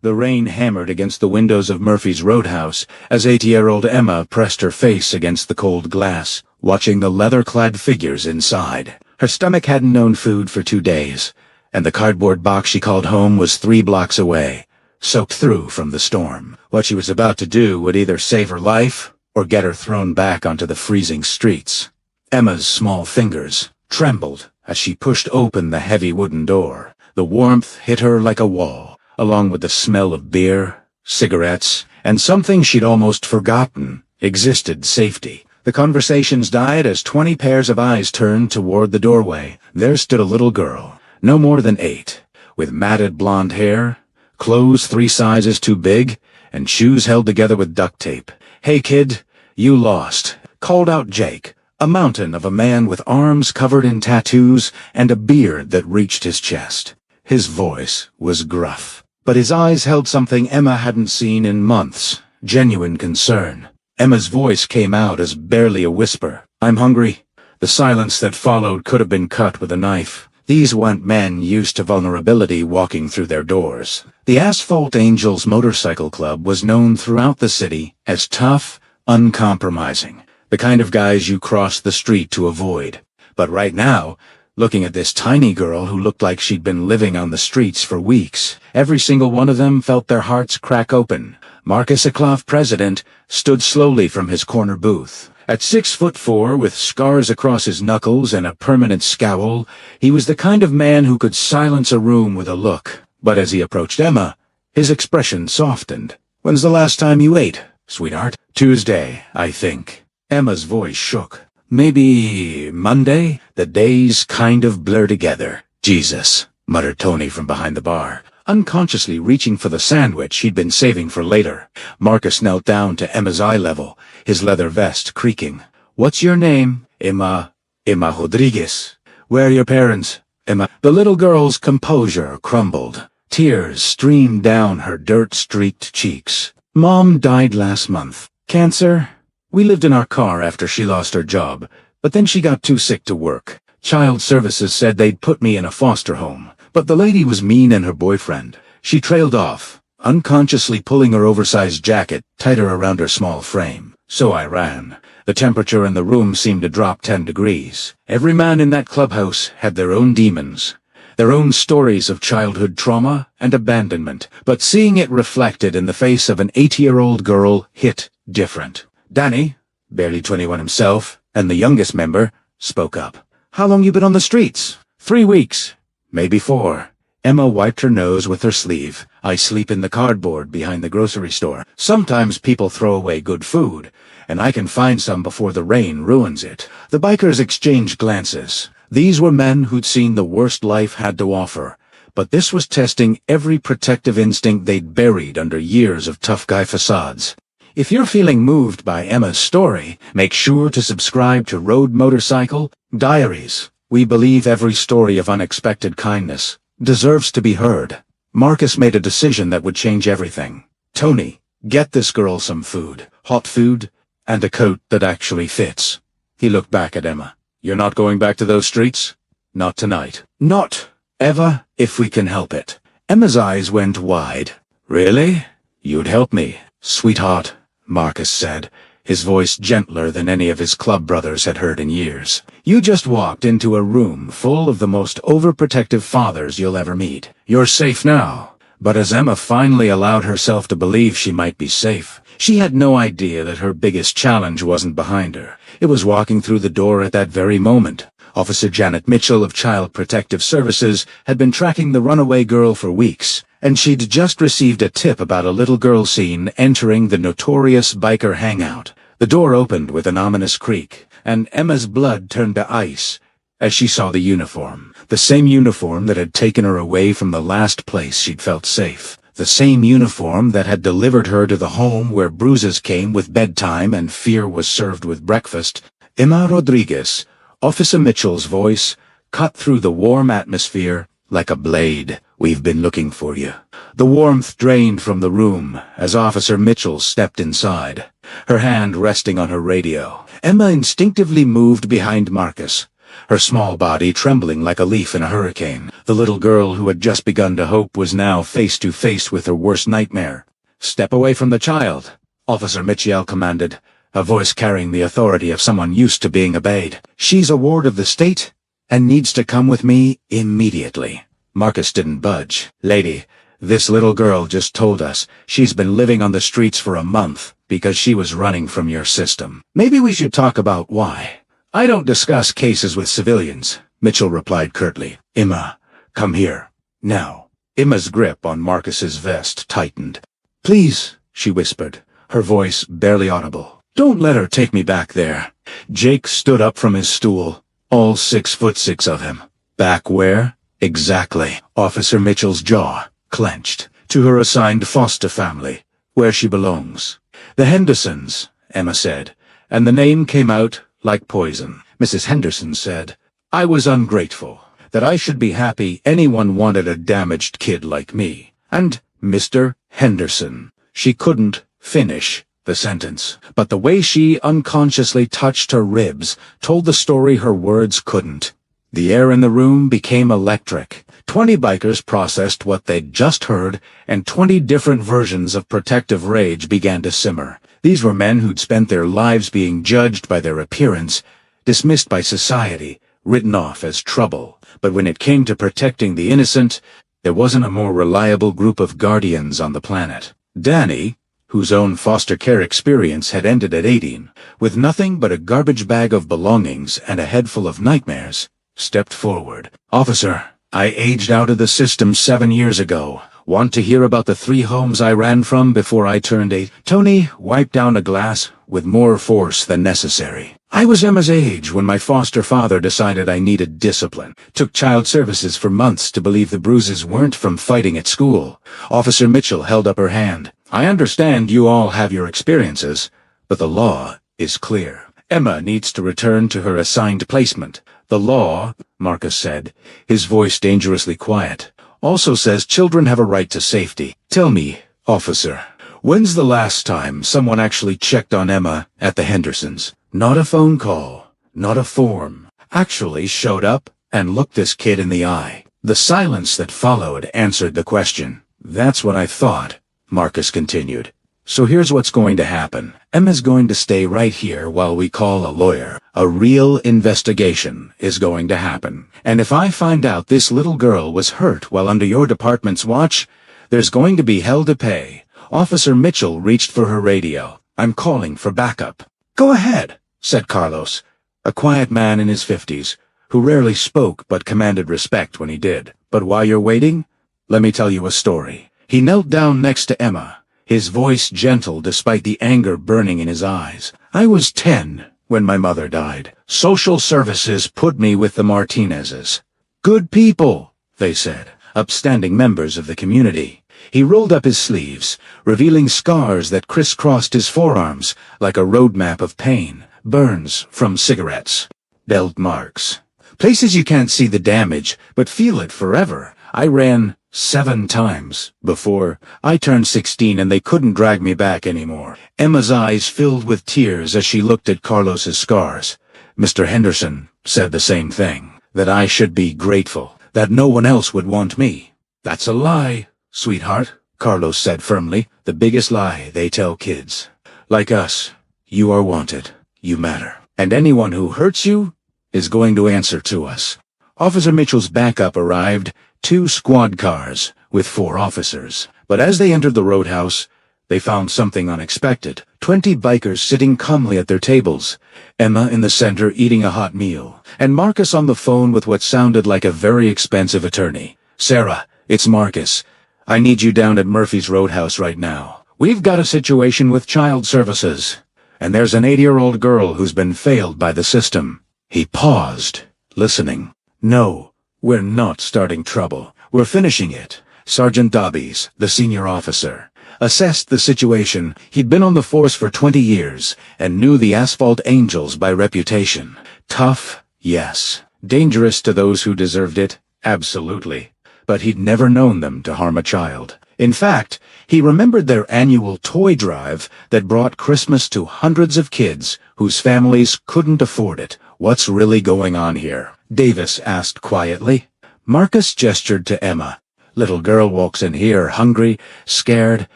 The rain hammered against the windows of Murphy's Roadhouse as 8-year-old Emma pressed her face against the cold glass, watching the leather-clad figures inside. Her stomach hadn't known food for 2 days, and the cardboard box she called home was 3 blocks away, soaked through from the storm. What she was about to do would either save her life or get her thrown back onto the freezing streets. Emma's small fingers trembled as she pushed open the heavy wooden door. The warmth hit her like a wall, along with the smell of beer, cigarettes, and something she'd almost forgotten existed: safety. The conversations died as 20 pairs of eyes turned toward the doorway. There stood a little girl, no more than 8, with matted blonde hair, clothes 3 sizes too big, and shoes held together with duct tape. "Hey kid, you lost," called out Jake, a mountain of a man with arms covered in tattoos and a beard that reached his chest. His voice was gruff, but his eyes held something Emma hadn't seen in months: genuine concern. Emma's voice came out as barely a whisper. "I'm hungry." The silence that followed could have been cut with a knife. These weren't men used to vulnerability walking through their doors. The Asphalt Angels Motorcycle Club was known throughout the city as tough, uncompromising, the kind of guys you cross the street to avoid. But right now, looking at this tiny girl who looked like she'd been living on the streets for weeks, every single one of them felt their hearts crack open. Marcus Aklov, president, stood slowly from his corner booth. At 6'4", with scars across his knuckles and a permanent scowl, he was the kind of man who could silence a room with a look. But as he approached Emma, his expression softened. "When's the last time you ate, sweetheart?" "Tuesday, I think." Emma's voice shook. "Maybe Monday?" The days kind of blur together. "Jesus," muttered Tony from behind the bar, unconsciously reaching for the sandwich he'd been saving for later. Marcus knelt down to Emma's eye level, his leather vest creaking. "What's your name?" "Emma Rodriguez." "Where are your parents?" "Emma." The little girl's composure crumbled. Tears streamed down her dirt-streaked cheeks. "Mom died last month. Cancer. We lived in our car after she lost her job, but then she got too sick to work. Child Services said they'd put me in a foster home, but the lady was mean and her boyfriend." She trailed off, unconsciously pulling her oversized jacket tighter around her small frame. "So I ran." The temperature in the room seemed to drop 10 degrees. Every man in that clubhouse had their own demons, their own stories of childhood trauma and abandonment, but seeing it reflected in the face of an 8-year-old girl hit different. Danny, barely 21 himself, and the youngest member, spoke up. "How long you been on the streets?" 3 weeks. "Maybe 4. Emma wiped her nose with her sleeve. "I sleep in the cardboard behind the grocery store. Sometimes people throw away good food, and I can find some before the rain ruins it." The bikers exchanged glances. These were men who'd seen the worst life had to offer, but this was testing every protective instinct they'd buried under years of tough guy facades. If you're feeling moved by Emma's story, make sure to subscribe to Road Motorcycle Diaries. We believe every story of unexpected kindness deserves to be heard. Marcus made a decision that would change everything. "Tony, get this girl some food, hot food, and a coat that actually fits." He looked back at Emma. "You're not going back to those streets?" "Not tonight. Not ever, if we can help it." Emma's eyes went wide. "Really? You'd help me, sweetheart," Marcus said, his voice gentler than any of his club brothers had heard in years. "You just walked into a room full of the most overprotective fathers you'll ever meet. You're safe now." But as Emma finally allowed herself to believe she might be safe, she had no idea that her biggest challenge wasn't behind her. It was walking through the door at that very moment. Officer Janet Mitchell of Child Protective Services had been tracking the runaway girl for weeks, and she'd just received a tip about a little girl seen entering the notorious biker hangout. The door opened with an ominous creak, and Emma's blood turned to ice as she saw the uniform. The same uniform that had taken her away from the last place she'd felt safe. The same uniform that had delivered her to the home where bruises came with bedtime and fear was served with breakfast. "Emma Rodriguez," Officer Mitchell's voice cut through the warm atmosphere like a blade. "We've been looking for you." The warmth drained from the room as Officer Mitchell stepped inside, her hand resting on her radio. Emma instinctively moved behind Marcus, her small body trembling like a leaf in a hurricane. The little girl who had just begun to hope was now face to face with her worst nightmare. "Step away from the child," Officer Mitchell commanded, a voice carrying the authority of someone used to being obeyed. "She's a ward of the state and needs to come with me immediately." Marcus didn't budge. "Lady, this little girl just told us she's been living on the streets for a month because she was running from your system. Maybe we should talk about why." "I don't discuss cases with civilians," Mitchell replied curtly. "Emma, come here. Now." Emma's grip on Marcus's vest tightened. "Please," she whispered, her voice barely audible. "Don't let her take me back there." Jake stood up from his stool, all 6'6" of him. "Back where?" "Exactly." Officer Mitchell's jaw clenched. "To her assigned foster family, where she belongs." "The Hendersons," Emma said, and the name came out like poison. Mrs. Henderson said, "I was ungrateful, that I should be happy anyone wanted a damaged kid like me. And Mr. Henderson." She couldn't finish the sentence, but the way she unconsciously touched her ribs told the story her words couldn't. The air in the room became electric. 20 bikers processed what they'd just heard, and 20 different versions of protective rage began to simmer. These were men who'd spent their lives being judged by their appearance, dismissed by society, written off as trouble. But when it came to protecting the innocent, there wasn't a more reliable group of guardians on the planet. Danny, whose own foster care experience had ended at 18, with nothing but a garbage bag of belongings and a head full of nightmares, stepped forward. "Officer, I aged out of the system 7 years ago. Want to hear about the 3 homes I ran from before I turned 8? Tony wiped down a glass with more force than necessary. "I was Emma's age when my foster father decided I needed discipline. Took child services for months to believe the bruises weren't from fighting at school." Officer Mitchell held up her hand. "I understand you all have your experiences, but the law is clear. Emma needs to return to her assigned placement. The law," Marcus said, his voice dangerously quiet, "also says children have a right to safety. Tell me, officer, when's the last time someone actually checked on Emma at the Hendersons? Not a phone call, not a form. Actually showed up and looked this kid in the eye." The silence that followed answered the question. "That's what I thought," Marcus continued. "So here's what's going to happen. Emma's going to stay right here while we call a lawyer. A real investigation is going to happen. And if I find out this little girl was hurt while under your department's watch, there's going to be hell to pay." Officer Mitchell reached for her radio. "I'm calling for backup." "Go ahead," said Carlos, a quiet man in his 50s, who rarely spoke but commanded respect when he did. "But while you're waiting, let me tell you a story." He knelt down next to Emma, his voice gentle despite the anger burning in his eyes. "I was 10 when my mother died. Social services put me with the Martinezes. Good people, they said, upstanding members of the community." He rolled up his sleeves, revealing scars that crisscrossed his forearms like a roadmap of pain, burns from cigarettes, belt marks. Places you can't see the damage, but feel it forever. I ran 7 times before I turned 16 and they couldn't drag me back anymore. Emma's eyes filled with tears as she looked at Carlos's scars. Mr. Henderson said the same thing, that I should be grateful, that no one else would want me. "That's a lie, sweetheart," Carlos said firmly, "the biggest lie they tell kids. Like us, you are wanted, you matter, and anyone who hurts you is going to answer to us." Officer Mitchell's backup arrived, 2 squad cars with 4 officers. But as they entered the roadhouse, they found something unexpected. 20 bikers sitting calmly at their tables, Emma in the center eating a hot meal, and Marcus on the phone with what sounded like a very expensive attorney. "Sarah, it's Marcus. I need you down at Murphy's Roadhouse right now. We've got a situation with child services, and there's an 8-year-old girl who's been failed by the system." He paused, listening. "No, we're not starting trouble. We're finishing it." Sergeant Dobbys, the senior officer, assessed the situation. He'd been on the force for 20 years and knew the Asphalt Angels by reputation. Tough, yes. Dangerous to those who deserved it, absolutely. But he'd never known them to harm a child. In fact, he remembered their annual toy drive that brought Christmas to hundreds of kids whose families couldn't afford it. What's really going on here? Davis asked quietly. Marcus gestured to Emma. Little girl walks in here hungry, scared,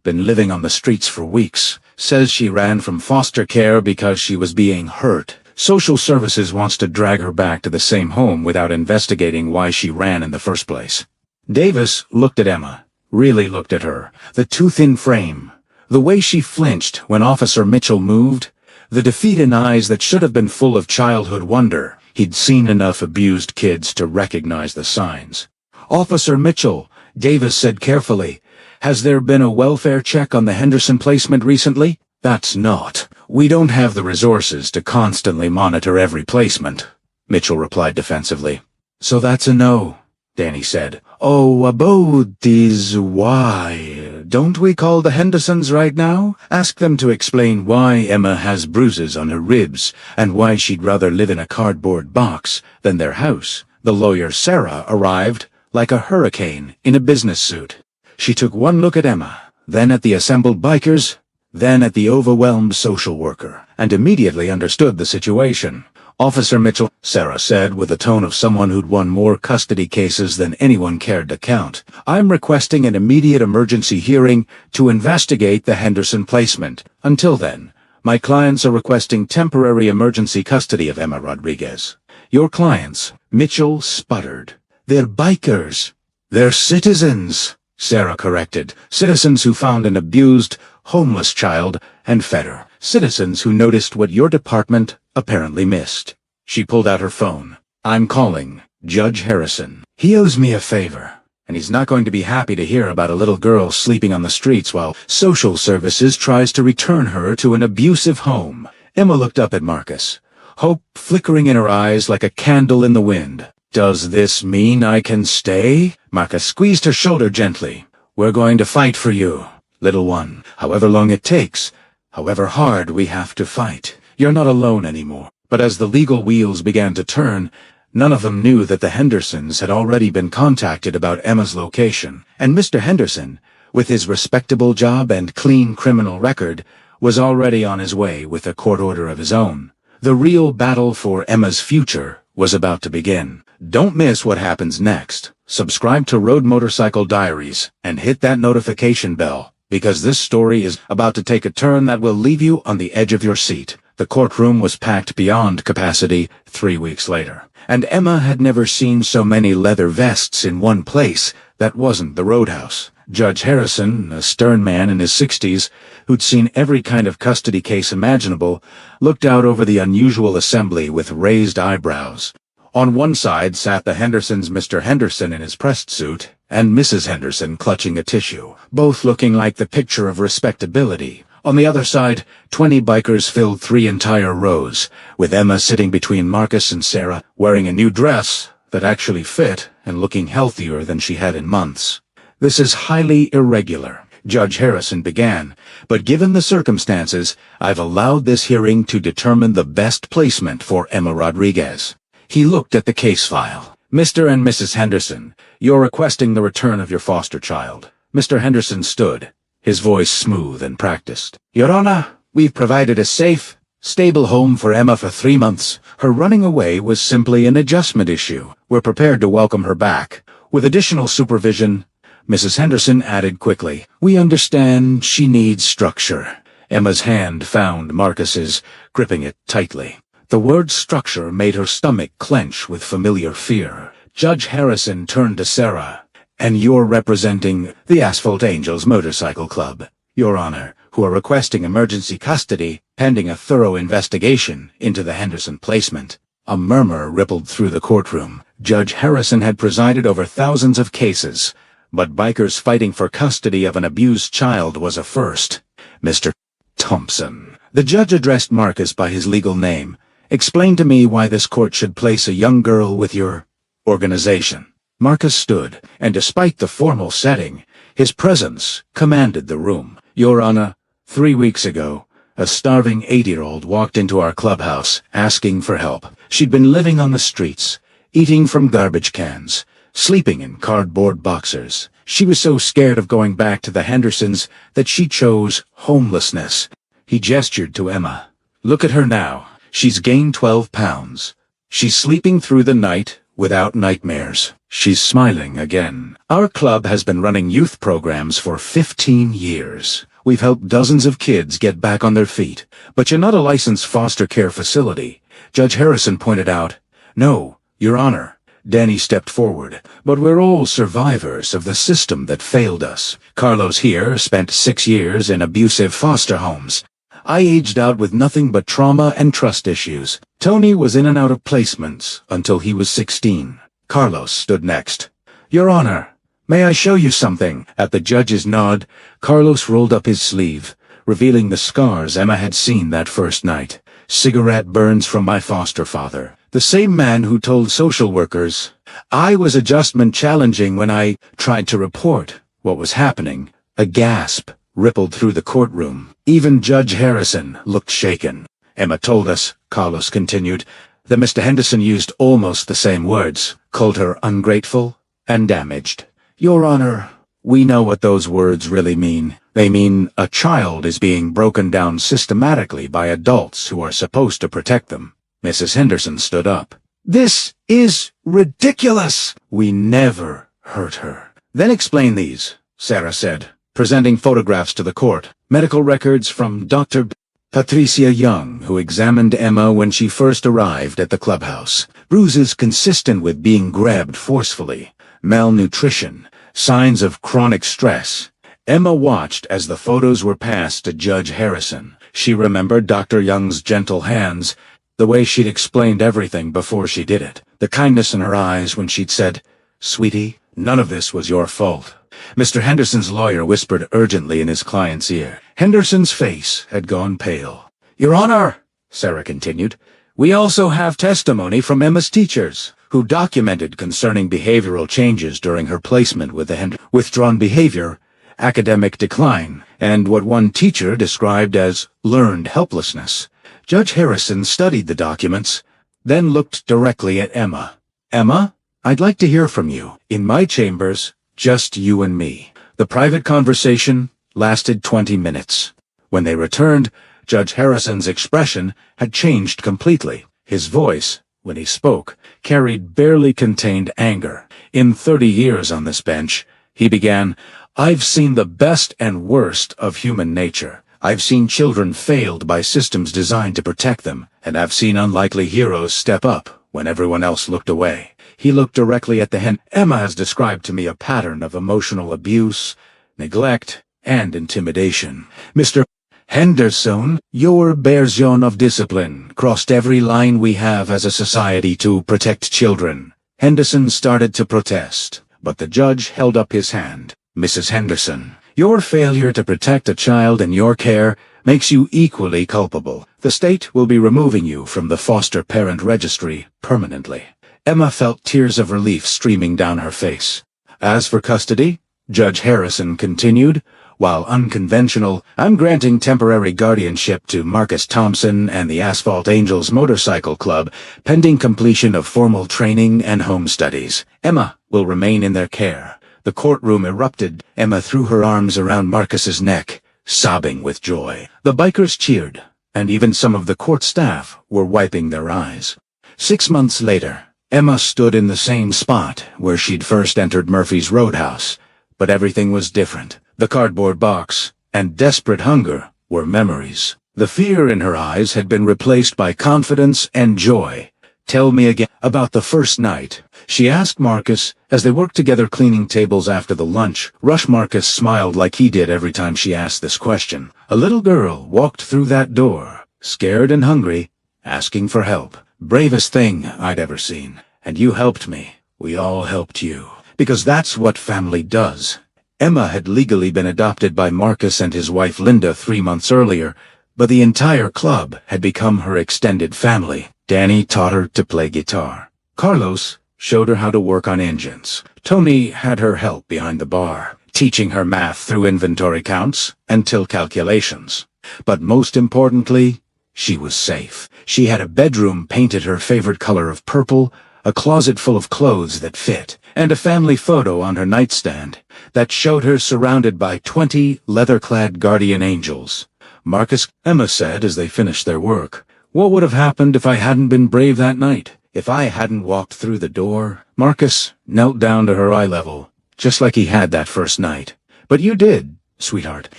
been living on the streets for weeks. Says she ran from foster care because she was being hurt. Social services wants to drag her back to the same home without investigating why she ran in the first place. Davis looked at Emma, really looked at her. The too thin frame, the way she flinched when Officer Mitchell moved, the defeat in eyes that should have been full of childhood wonder. He'd seen enough abused kids to recognize the signs. Officer Mitchell, Davis said carefully, has there been a welfare check on the Henderson placement recently? That's not. We don't have the resources to constantly monitor every placement, Mitchell replied defensively. So that's a no, Danny said. Oh, about is why. Don't we call the Hendersons right now? Ask them to explain why Emma has bruises on her ribs and why she'd rather live in a cardboard box than their house. The lawyer Sarah arrived like a hurricane in a business suit. She took one look at Emma, then at the assembled bikers, then at the overwhelmed social worker, and immediately understood the situation. Officer Mitchell, Sarah said with the tone of someone who'd won more custody cases than anyone cared to count, I'm requesting an immediate emergency hearing to investigate the Henderson placement. Until then, my clients are requesting temporary emergency custody of Emma Rodriguez. Your clients, Mitchell sputtered. They're bikers. They're citizens, Sarah corrected. Citizens who found an abused, homeless child and fed her. Citizens who noticed what your department apparently missed. She pulled out her phone. I'm calling Judge Harrison. He owes me a favor, and he's not going to be happy to hear about a little girl sleeping on the streets while social services tries to return her to an abusive home. Emma looked up at Marcus, hope flickering in her eyes like a candle in the wind. Does this mean I can stay? Marcus squeezed her shoulder gently. We're going to fight for you, little one, however long it takes, however hard we have to fight. You're not alone anymore. But as the legal wheels began to turn, none of them knew that the Hendersons had already been contacted about Emma's location, and Mr. Henderson, with his respectable job and clean criminal record, was already on his way with a court order of his own. The real battle for Emma's future was about to begin. Don't miss what happens next. Subscribe to Road Motorcycle Diaries and hit that notification bell, because this story is about to take a turn that will leave you on the edge of your seat. The courtroom was packed beyond capacity 3 weeks later, and Emma had never seen so many leather vests in one place that wasn't the Roadhouse. Judge Harrison, a stern man in his 60s, who'd seen every kind of custody case imaginable, looked out over the unusual assembly with raised eyebrows. On one side sat the Hendersons, Mr. Henderson in his pressed suit, and Mrs. Henderson clutching a tissue, both looking like the picture of respectability. On the other side, 20 bikers filled 3 entire rows, with Emma sitting between Marcus and Sarah, wearing a new dress that actually fit and looking healthier than she had in months. This is highly irregular, Judge Harrison began, but given the circumstances, I've allowed this hearing to determine the best placement for Emma Rodriguez. He looked at the case file. Mr. and Mrs. Henderson, you're requesting the return of your foster child. Mr. Henderson stood, his voice smooth and practiced. Your Honor, we've provided a safe, stable home for Emma for 3 months. Her running away was simply an adjustment issue. We're prepared to welcome her back. With additional supervision, Mrs. Henderson added quickly, we understand she needs structure. Emma's hand found Marcus's, gripping it tightly. The word structure made her stomach clench with familiar fear. Judge Harrison turned to Sarah. And you're representing the Asphalt Angels Motorcycle Club, Your Honor, who are requesting emergency custody pending a thorough investigation into the Henderson placement. A murmur rippled through the courtroom. Judge Harrison had presided over thousands of cases, but bikers fighting for custody of an abused child was a first. Mr. Thompson. The judge addressed Marcus by his legal name. Explain to me why this court should place a young girl with your organization. Marcus stood, and despite the formal setting, his presence commanded the room. Your Honor, 3 weeks ago, a starving 8-year-old walked into our clubhouse, asking for help. She'd been living on the streets, eating from garbage cans, sleeping in cardboard boxers. She was so scared of going back to the Hendersons that she chose homelessness. He gestured to Emma. Look at her now. She's gained 12 pounds. She's sleeping through the night without nightmares. She's smiling again. Our club has been running youth programs for 15 years. We've helped dozens of kids get back on their feet. But you're not a licensed foster care facility, Judge Harrison pointed out. No, Your Honor. Danny stepped forward. But we're all survivors of the system that failed us. Carlos here spent 6 years in abusive foster homes. I aged out with nothing but trauma and trust issues. Tony was in and out of placements until he was 16. Carlos stood next. Your Honor, may I show you something? At the judge's nod, Carlos rolled up his sleeve, revealing the scars Emma had seen that first night. Cigarette burns from my foster father. The same man who told social workers, I was adjustment challenging when I tried to report what was happening. A gasp rippled through the courtroom. Even Judge Harrison looked shaken. Emma told us, Carlos continued, that Mr. Henderson used almost the same words, called her ungrateful and damaged. Your Honor, we know what those words really mean. They mean a child is being broken down systematically by adults who are supposed to protect them. Mrs. Henderson stood up. This is ridiculous! We never hurt her. Then explain these, Sarah said, presenting photographs to the court. Medical records from Dr. Patricia Young, who examined Emma when she first arrived at the clubhouse. Bruises consistent with being grabbed forcefully. Malnutrition. Signs of chronic stress. Emma watched as the photos were passed to Judge Harrison. She remembered Dr. Young's gentle hands, the way she'd explained everything before she did it, the kindness in her eyes when she'd said, Sweetie, none of this was your fault. Mr. Henderson's lawyer whispered urgently in his client's ear. Henderson's face had gone pale. Your Honor, Sarah continued, we also have testimony from Emma's teachers, who documented concerning behavioral changes during her placement with the withdrawn behavior, academic decline, and what one teacher described as learned helplessness. Judge Harrison studied the documents, then looked directly at Emma. Emma, I'd like to hear from you. In my chambers, just you and me. The private conversation lasted 20 minutes. When they returned, Judge Harrison's expression had changed completely. His voice, when he spoke, carried barely contained anger. In 30 years on this bench, he began, I've seen the best and worst of human nature. I've seen children failed by systems designed to protect them, and I've seen unlikely heroes step up when everyone else looked away. He looked directly at the Emma has described to me a pattern of emotional abuse, neglect, and intimidation. Mr. Henderson, your version of discipline crossed every line we have as a society to protect children. Henderson started to protest, but the judge held up his hand. Mrs. Henderson, your failure to protect a child in your care makes you equally culpable. The state will be removing you from the foster parent registry permanently. Emma felt tears of relief streaming down her face. As for custody, Judge Harrison continued, while unconventional, I'm granting temporary guardianship to Marcus Thompson and the Asphalt Angels Motorcycle Club, pending completion of formal training and home studies. Emma will remain in their care. The courtroom erupted. Emma threw her arms around Marcus's neck, sobbing with joy. The bikers cheered, and even some of the court staff were wiping their eyes. 6 months later, Emma stood in the same spot where she'd first entered Murphy's Roadhouse, but everything was different. The cardboard box and desperate hunger were memories. The fear in her eyes had been replaced by confidence and joy. Tell me again about the first night, she asked Marcus as they worked together cleaning tables after the lunch. Rush Marcus smiled like he did every time she asked this question. A little girl walked through that door, scared and hungry, asking for help. Bravest thing I'd ever seen. And you helped me. We all helped you. Because that's what family does. Emma had legally been adopted by Marcus and his wife Linda 3 months earlier, but the entire club had become her extended family. Danny taught her to play guitar. Carlos showed her how to work on engines. Tony had her help behind the bar, teaching her math through inventory counts and till calculations. But most importantly, she was safe. She had a bedroom painted her favorite color of purple, a closet full of clothes that fit, and a family photo on her nightstand that showed her surrounded by 20 leather-clad guardian angels. Marcus, Emma said as they finished their work, What would have happened if I hadn't been brave that night? If I hadn't walked through the door? Marcus knelt down to her eye level, just like he had that first night. But you did, sweetheart.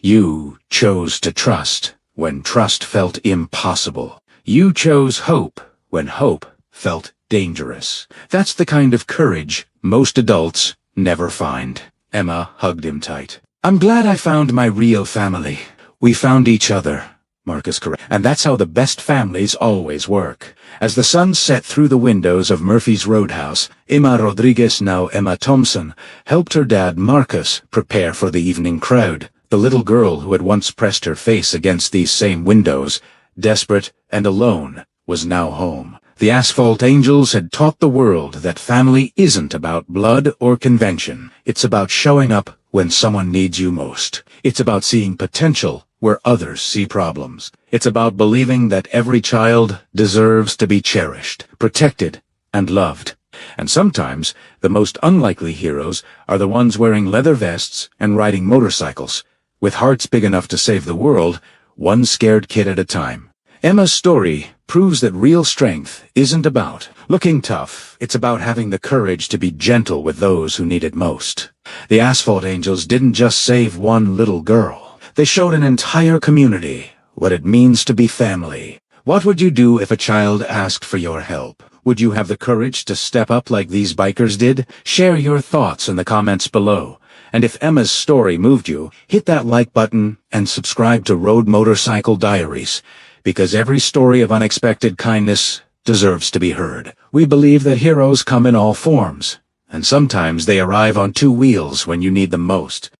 You chose to trust when trust felt impossible. You chose hope when hope felt dangerous. That's the kind of courage most adults never find. Emma hugged him tight. I'm glad I found my real family. We found each other, Marcus corrected. And that's how the best families always work. As the sun set through the windows of Murphy's Roadhouse, Emma Rodriguez, now Emma Thompson, helped her dad Marcus prepare for the evening crowd. The little girl who had once pressed her face against these same windows, desperate and alone, was now home. The Asphalt Angels had taught the world that family isn't about blood or convention. It's about showing up when someone needs you most. It's about seeing potential where others see problems. It's about believing that every child deserves to be cherished, protected, and loved. And sometimes, the most unlikely heroes are the ones wearing leather vests and riding motorcycles, with hearts big enough to save the world, one scared kid at a time. Emma's story proves that real strength isn't about looking tough. It's about having the courage to be gentle with those who need it most. The Asphalt Angels didn't just save one little girl. They showed an entire community what it means to be family. What would you do if a child asked for your help? Would you have the courage to step up like these bikers did? Share your thoughts in the comments below. And if Emma's story moved you, hit that like button and subscribe to Road Motorcycle Diaries, because every story of unexpected kindness deserves to be heard. We believe that heroes come in all forms, and sometimes they arrive on two wheels when you need them most.